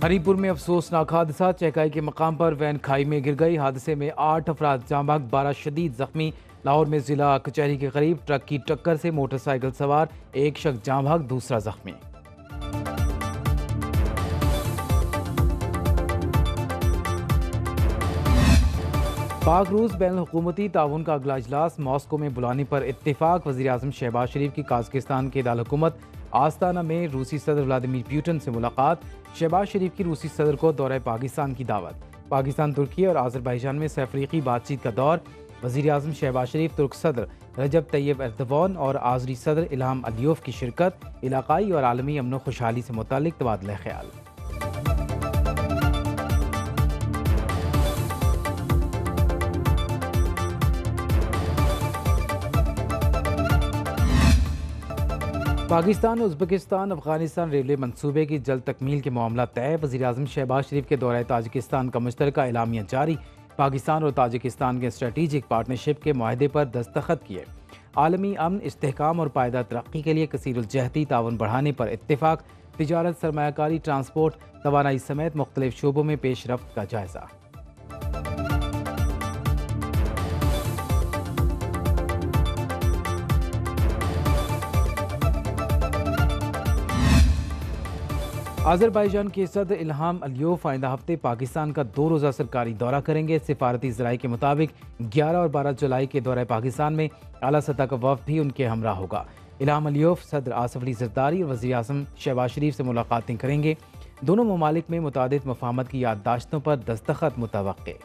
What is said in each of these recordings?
हरीपुर में अफसोसनाक हादसा। चहकाई के मकाम पर वैन खाई में गिर गई। हादसे में 8 अफराद जाँ बहक, 12 शदीद जख्मी। लाहौर में जिला कचहरी के करीब ट्रक की टक्कर से मोटरसाइकिल सवार एक शख्स जाँ बहक, दूसरा जख्मी। पाक रूस बैन हुकूमती ताउन का अगला इजलास मॉस्को में बुलाने पर इत्तेफाक। वज़ीर आज़म शहबाज शरीफ की काज़किस्तान के दारकूमत आस्ताना में रूसी सदर व्लादिमीर पुतिन से मुलाकात। शहबाज शरीफ की रूसी सदर को दौरे पाकिस्तान की दावत। पाकिस्तान, तुर्की और आज़रबाईजान में सफ़रीकी बातचीत का दौर। वज़ीर आज़म शहबाज शरीफ, तुर्क सदर रजब तैयब एर्दोगान और आज़री सदर इल्हाम अलियोव की शिरकत। इलाकाई और आलमी अमन व खुशहाली से मुताल्लिक़ तबादला ख्याल। पाकिस्तान, उज़्बेकिस्तान, अफगानिस्तान रेलवे मनसूबे की जल्द तकमील के मामला तय। वज़ीर आज़म शहबाज शरीफ के दौरे ताजिकिस्तान का मुश्तरका एलामिया जारी। पाकिस्तान और ताजिकिस्तान के स्ट्रेटेजिक पार्टनरशिप के माहदे पर दस्तखत किए। आलमी अमन, इस्तेहकाम और पायदार तरक्की के लिए कसीरुलजहती ताउन बढ़ाने पर इत्तेफाक। तिजारत, सरमायाकारी, ट्रांसपोर्ट, तवानाई समेत मुख्तलिफ शोबों में पेशरफ्त का जायजा। आज़रबाईजान के सदर इल्हाम अलियोव आइंदा हफ्ते पाकिस्तान का 2 रोज़ा सरकारी दौरा करेंगे। सिफारती ज़राए के मुताबिक 11 और 12 जुलाई के दौरे पाकिस्तान में आला सतह का वफ़द भी उनके हमरा होगा। इल्हाम अलियोव सदर आसिफ अली ज़रदारी और वज़ीर आज़म शहबाज शरीफ से मुलाकातें करेंगे। दोनों ममालिक में मुतादिद मफाहमत की याददाश्तों पर दस्तखत मुतवक्के।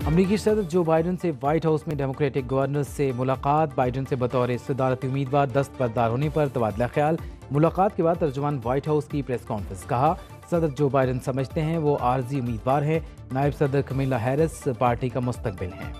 अमरीकी सदर जो बाइडन से व्हाइट हाउस में डेमोक्रेटिक गवर्नर से मुलाकात। बाइडन से बतौर सदारती उम्मीदवार दस्तबरदार होने पर तबादला ख्याल। मुलाकात के बाद तर्जुमान व्हाइट हाउस की प्रेस कॉन्फ्रेंस। कहा, सदर जो बाइडन समझते हैं वो आर्जी उम्मीदवार हैं। नायब सदर कमला हैरिस पार्टी का मुस्तकबिल हैं।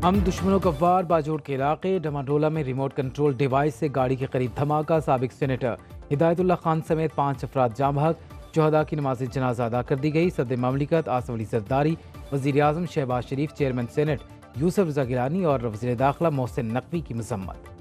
हम दुश्मनों का वार। बाजोड़ के इलाके डमाडोला में रिमोट कंट्रोल डिवाइस से गाड़ी के करीब धमाका। साबिक सेनेटर हिदायतुल्लाह खान समेत 5 अफराद जाँ बहक। शुहदा की नमाज जनाजा अदा कर दी गई। सदर ममलिकत आसिफ अली ज़रदारी, वज़ीर आज़म शहबाज शरीफ, चेयरमैन सेनेट यूसुफ रज़ा गिलानी और वज़ीर दाखिला मोहसिन नकवी की मज़म्मत।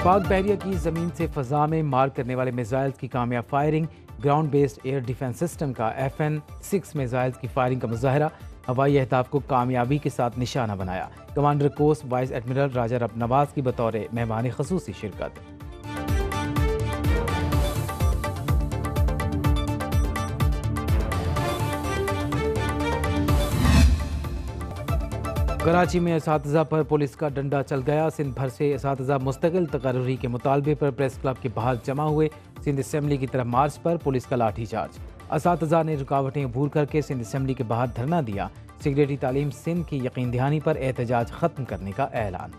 पाक बहरिया की ज़मीन से फ़ज़ा में मार करने वाले मिसाइल्स की कामयाब firing. Ground based air defence system का FN-6 मिसाइल्स की फायरिंग का मुजाहरा। हवाई अहदाफ को कामयाबी के साथ निशाना बनाया। कमांडर कोस्ट वाइस एडमिरल राजा रब नवाज की बतौर मेहमान खसूसी शिरकत। कराची में असातिज़ा पर पुलिस का डंडा चल गया। सिंध भर से असातिज़ा मुस्तकिल तकर्री के मुतालबे पर प्रेस क्लब के बाहर जमा हुए। सिंध असम्बली की तरफ मार्च पर पुलिस का लाठीचार्ज। असातिज़ा ने रुकावटें अबूर करके सिंध असम्बली के बाहर धरना दिया। सेक्रेटरी तालीम सिंध की यकीन दहानी पर एहतजाज खत्म करने का ऐलान।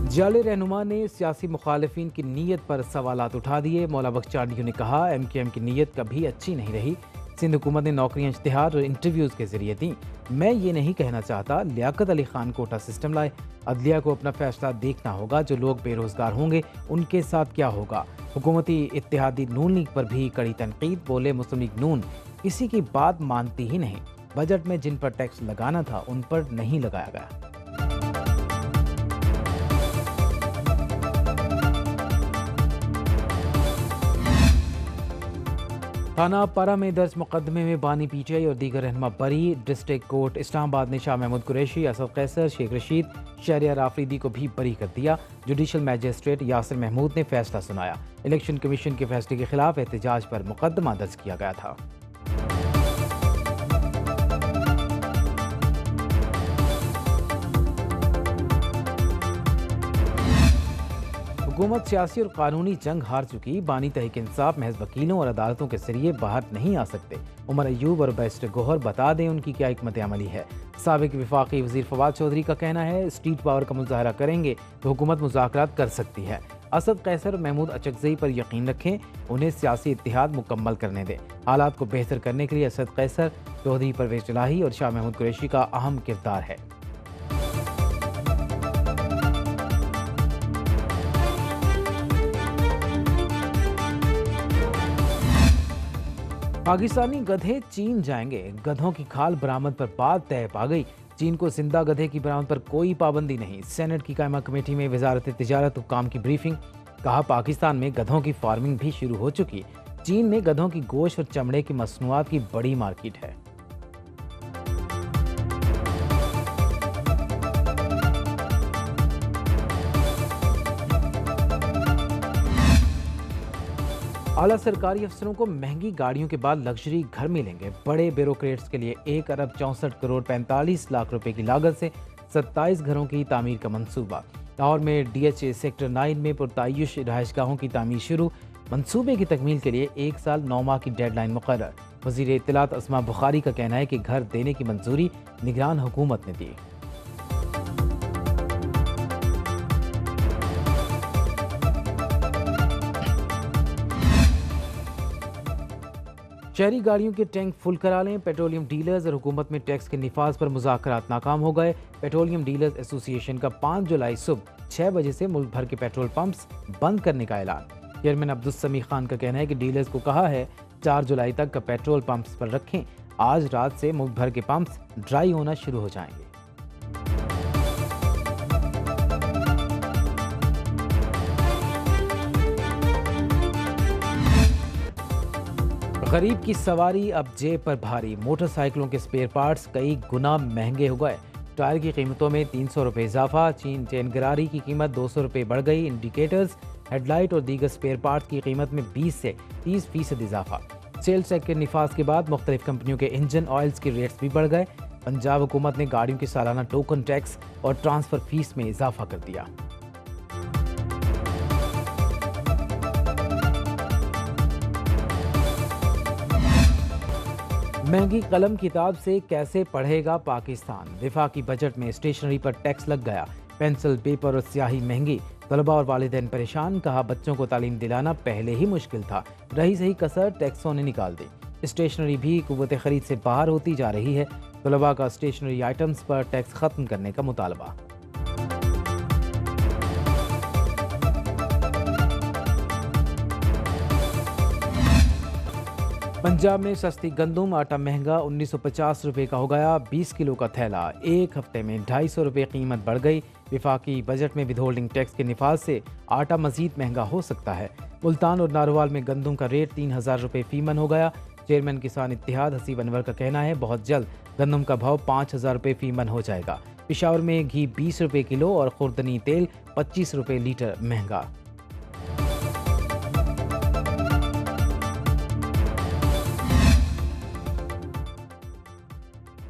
जाले रहनुमा ने सियासी मुखालिफिन की नीयत पर सवालात उठा दिए। मौला बख्शानियों ने कहा, MKM की नीयत कभी अच्छी नहीं रही। सिंध हुकूमत ने नौकरियां इश्तिहार और इंटरव्यूज़ के जरिए दी। मैं ये नहीं कहना चाहता लियाकत अली खान कोटा सिस्टम लाए। अदलिया को अपना फैसला देखना होगा। जो लोग बेरोजगार होंगे उनके साथ क्या होगा। हुकूमती इत्तेहादी नून लीग पर भी कड़ी तनकीद। बोले, मुस्लिम लीग नून किसी की बात मानती ही नहीं। बजट में जिन पर टैक्स लगाना था उन पर नहीं लगाया गया। थाना पारा में दर्ज मुकदमे में बानी PTI और दीगर रहनुमा बरी। डिस्ट्रिक्ट कोर्ट इस्लामाबाद ने शाह महमूद कुरैशी, असद कैसर, शेख रशीद, शहरियार आफरीदी को भी बरी कर दिया। जुडिशल मैजिस्ट्रेट यासिर महमूद ने फैसला सुनाया। इलेक्शन कमीशन के फैसले के खिलाफ एहतजाज पर मुकदमा दर्ज किया गया था। हुकूमत सियासी और कानूनी जंग हार चुकी, बानी तहरीक इंसाफ महज वकीलों और अदालतों के जरिए बाहर नहीं आ सकते। उमर अयूब और बैरिस्टर गौहर बता दें उनकी क्या हिकमत अमली है। साबिक वफाकी वजीर फवाद चौधरी का कहना है स्ट्रीट पावर का मुजाहरा करेंगे तो हुकूमत मुज़ाकरात कर सकती है। असद कैसर और महमूद अचकजई पर यकीन रखें, उन्हें सियासी इत्तेहाद मुकम्मल करने दें। हालात को बेहतर करने के लिए असद कैसर, चौधरी परवेज इलाही और शाह महमूद कुरैशी का अहम किरदार है। पाकिस्तानी गधे चीन जाएंगे, गधों की खाल बरामद पर बात तय पा गई। चीन को जिंदा गधे की बरामद पर कोई पाबंदी नहीं। सेनेट की कायमा कमेटी में वजारत तिजारत हुक्काम की ब्रीफिंग। कहा पाकिस्तान में गधों की फार्मिंग भी शुरू हो चुकी। चीन में गधों की गोश्त और चमड़े की मसनूआत की बड़ी मार्केट है। आला सरकारी अफसरों को महंगी गाड़ियों के बाद लग्जरी घर मिलेंगे। बड़े ब्यूरोक्रेट्स के लिए 1 अरब 64 करोड़ 45 लाख रुपए की लागत से 27 घरों की तामीर का मंसूबा। लाहौर में DHA सेक्टर 9 में पुरतायुश रहायशगाहों की तामीर शुरू। मंसूबे की तकमील के लिए 1 साल 9 माह की डेडलाइन मुकर्रर। वज़ीर इत्तलात अस्मा बुखारी का कहना है कि घर देने की मंजूरी निगरान हुकूमत ने दी। शहरी गाड़ियों के टैंक फुल करा लें। पेट्रोलियम डीलर्स और हुकूमत में टैक्स के निफाज पर मुज़ाकरात नाकाम हो गए। पेट्रोलियम डीलर्स एसोसिएशन का 5 जुलाई सुबह 6 बजे से मुल्क भर के पेट्रोल पंप्स बंद करने का ऐलान। चेयरमैन अब्दुस समी खान का कहना है कि डीलर्स को कहा है 4 जुलाई तक का पेट्रोल पंप्स पर रखें। आज रात से मुल्क भर के पंप्स ड्राई होना शुरू हो जाएंगे। गरीब की सवारी अब जेब पर भारी। मोटरसाइकिलों के स्पेयर पार्ट्स कई गुना महंगे हो गए। टायर की कीमतों में 300 रुपये इजाफा। चेन गरारी की कीमत 200 रुपये बढ़ गई। इंडिकेटर्स, हेडलाइट और दीगर स्पेयर पार्ट्स की कीमत में 20 से 30% इजाफा। सेल्स टैक्स के निफाज के बाद मुख्तलिफ कंपनियों के इंजन ऑयल्स के रेट्स भी बढ़ गए। पंजाब हुकूमत ने गाड़ियों की सालाना टोकन टैक्स और ट्रांसफर फीस में इजाफा कर दिया। महंगी कलम किताब से कैसे पढ़ेगा पाकिस्तान। वफाकी बजट में स्टेशनरी पर टैक्स लग गया। पेंसिल, पेपर और स्याही महंगी। तलबा और वालिदैन परेशान। कहा बच्चों को तालीम दिलाना पहले ही मुश्किल था, रही सही कसर टैक्सों ने निकाल दी। स्टेशनरी भी कुव्वत खरीद से बाहर होती जा रही है। तलबा का स्टेशनरी आइटम्स पर टैक्स खत्म करने का मुतालबा। पंजाब में सस्ती गंदम, आटा महंगा 1950 रुपये का हो गया 20 किलो का थैला। एक हफ्ते में 250 रुपये कीमत बढ़ गई। विफाकी बजट में विदहोल्डिंग टैक्स के निफाज से आटा मजीद महंगा हो सकता है। मुल्तान और नारोवाल में गंदम का रेट 3000 रुपये फीमन हो गया। चेयरमैन किसान इत्तेहाद हसीब अनवर का कहना है बहुत जल्द गंदम का भाव 5000 रुपये फीमन हो जाएगा। पेशावर में घी 20 रुपये किलो और खुर्दनी तेल 25 रुपये लीटर महंगा।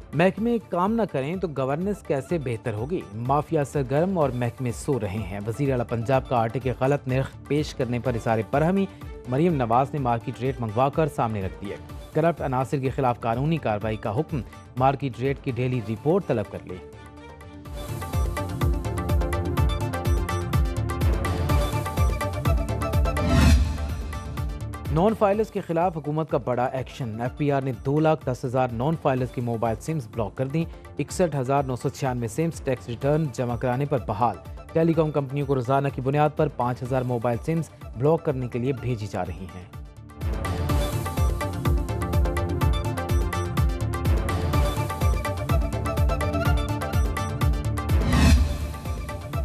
महकमे काम न करें तो गवर्नेंस कैसे बेहतर होगी। माफिया सरगर्म और महकमे सो रहे हैं। वज़ीर आला पंजाब का आटे के गलत निर्ख पेश करने पर इसारे बरहमी। मरीम नवाज ने मार्केट रेट मंगवाकर सामने रख दिए। करप्ट अनासिर के खिलाफ कानूनी कार्रवाई का हुक्म। मार्केट रेट की डेली रिपोर्ट तलब कर ली। नॉन फाइलर्स के खिलाफ हुकूमत का बड़ा एक्शन। FPR ने 2,10,000 नॉन फाइलर्स की मोबाइल सिम्स ब्लॉक कर दी। 61,996 सिम्स टैक्स रिटर्न जमा कराने पर बहाल। टेलीकॉम कंपनियों को रोजाना की बुनियाद पर 5,000 मोबाइल सिम्स ब्लॉक करने के लिए भेजी जा रही हैं।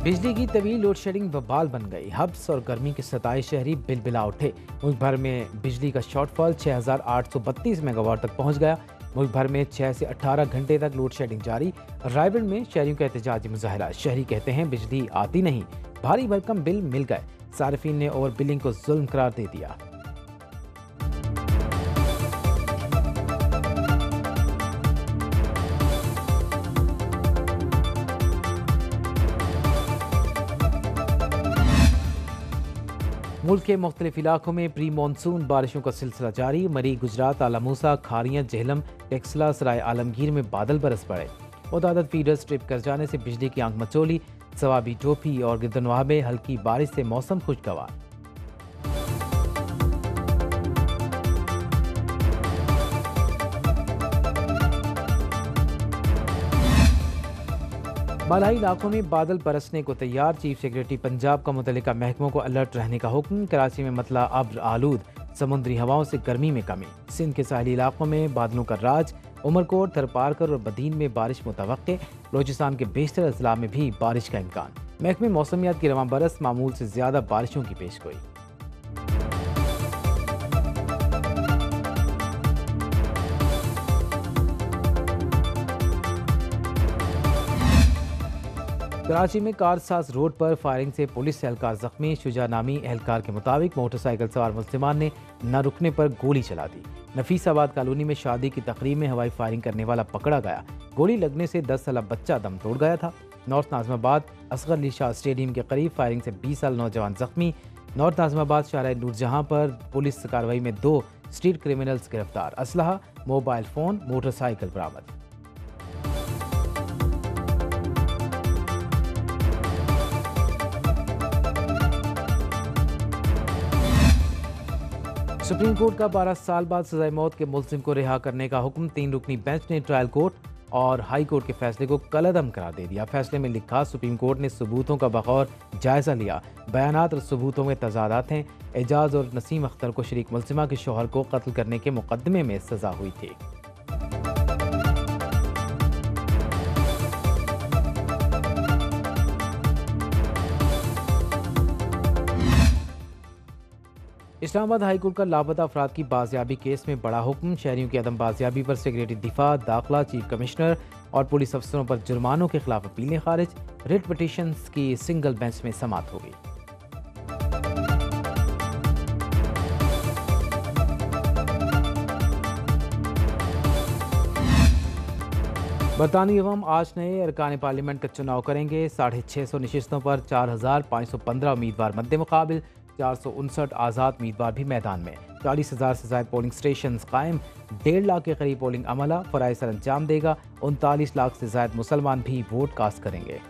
बिजली की तवील लोड शेडिंग बबाल बन गई। हब्स और गर्मी के 27 शहरी बिलबिला उठे। मुल्क भर में बिजली का शॉर्टफॉल 6,832 मेगावाट तक पहुंच गया। मुल्क भर में 6 से 18 घंटे तक लोड शेडिंग जारी। रायबरेली में शहरियों का एहतजाजी मुजाहरा। शहरी कहते हैं बिजली आती नहीं, भारी भरकम बिल मिल गए। सार्फिन ने ओवर बिलिंग को जुल्म करार दे दिया। मुल्क के मुख्तलिफ इलाकों में प्री मानसून बारिशों का सिलसिला जारी। मरी, गुजरात, आला मूसा, खारियां, जेहलम, टेक्सला, सराय आलमगीर में बादल बरस पड़े। मुतादिद फीडर्स ट्रिप कर जाने से बिजली की आंख मचोली। सवाबी टोपी और गिरदनवाह में हल्की बारिश से मौसम खुशगवार। बालाई इलाकों में बादल बरसने को तैयार। चीफ सेक्रेटरी पंजाब का मुतल्लिका महकमों को अलर्ट रहने का हुक्म। कराची में मतला अब्र आलूद, समुद्री हवाओं से गर्मी में कमी। सिंध के साहली इलाकों में बादलों का राज। उमरकोट, थरपारकर और बदीन में बारिश मुतवक्के। बलोचिस्तान के बेशतर अजला में भी बारिश का इम्कान। महकमे मौसमियात की रवां बरस मामूल से ज्यादा बारिशों की पेशगोई। कराची में कारसाज रोड पर फायरिंग से पुलिस एहलकार जख्मी। शुजा नामी एहलकार के मुताबिक मोटरसाइकिल सवार मुसलमान ने न रुकने पर गोली चला दी। नफीसाबाद कॉलोनी में शादी की तकरीब में हवाई फायरिंग करने वाला पकड़ा गया। गोली लगने से 10 साला बच्चा दम तोड़ गया था। नॉर्थ नाज़िमाबाद असगर अली शाह स्टेडियम के करीब फायरिंग से 20 साल नौजवान जख्मी। नॉर्थ नाज़िमाबाद शाहराह नूरजहां पर पुलिस कार्रवाई में 2 स्ट्रीट क्रिमिनल्स गिरफ्तार। असलहा, मोबाइल फ़ोन, मोटरसाइकिल बरामद। सुप्रीम कोर्ट का 12 साल बाद सजाए मौत के मुलजिम को रिहा करने का हुक्म। 3 रुकनी बेंच ने ट्रायल कोर्ट और हाई कोर्ट के फैसले को कलअदम करार दे दिया। फैसले में लिखा, सुप्रीम कोर्ट ने सबूतों का बगौर जायजा लिया। बयानात और सबूतों में तजादात हैं। एजाज और नसीम अख्तर को शरीक मुलजिमा के शोहर को कत्ल करने के मुकदमे में सजा हुई थी। इस्लामाबाद हाई कोर्ट का लापता अफराद की बाजियाबी केस में बड़ा हुक्म। शहरियों की अदम बाजियाबी पर सेक्रेटरी दिफा, दाखिला, चीफ कमिश्नर और पुलिस अफसरों पर जुर्मानों के खिलाफ अपीलें खारिज। रिट पिटीशंस की सिंगल बेंच में समाअत होगी। बरतानवी अवाम आज नए अरकान पार्लियामेंट का चुनाव करेंगे। 650 नशिस्तों पर 4515 उम्मीदवार मद्दे मुकाबिल। 459 आज़ाद उम्मीदवार भी मैदान में। 40,000 से ज़ायद पोलिंग स्टेशन कायम। 1.5 लाख के करीब पोलिंग अमला फ़राइज़ सर अंजाम देगा। 39 लाख से ज़ायद मुसलमान भी वोट कास्ट करेंगे।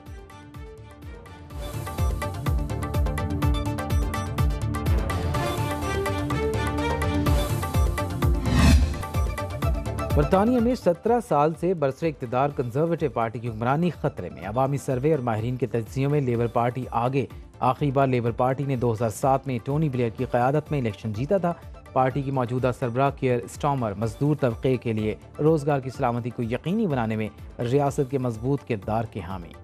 बरतानिया में 17 साल से बरसरे इक़्तिदार कंजर्वेटिव पार्टी की हुक्मरानी खतरे में। अवामी सर्वे और माहिरीन के तज्जियों में लेबर पार्टी आगे। आखिरी बार लेबर पार्टी ने 2007 में टोनी ब्लेयर की क़यादत में इलेक्शन जीता था। पार्टी की मौजूदा सरबराह कियर स्टार्मर मजदूर तबके के लिए रोजगार की सलामती को यकीनी बनाने में रियासत के मजबूत किरदार के हामी।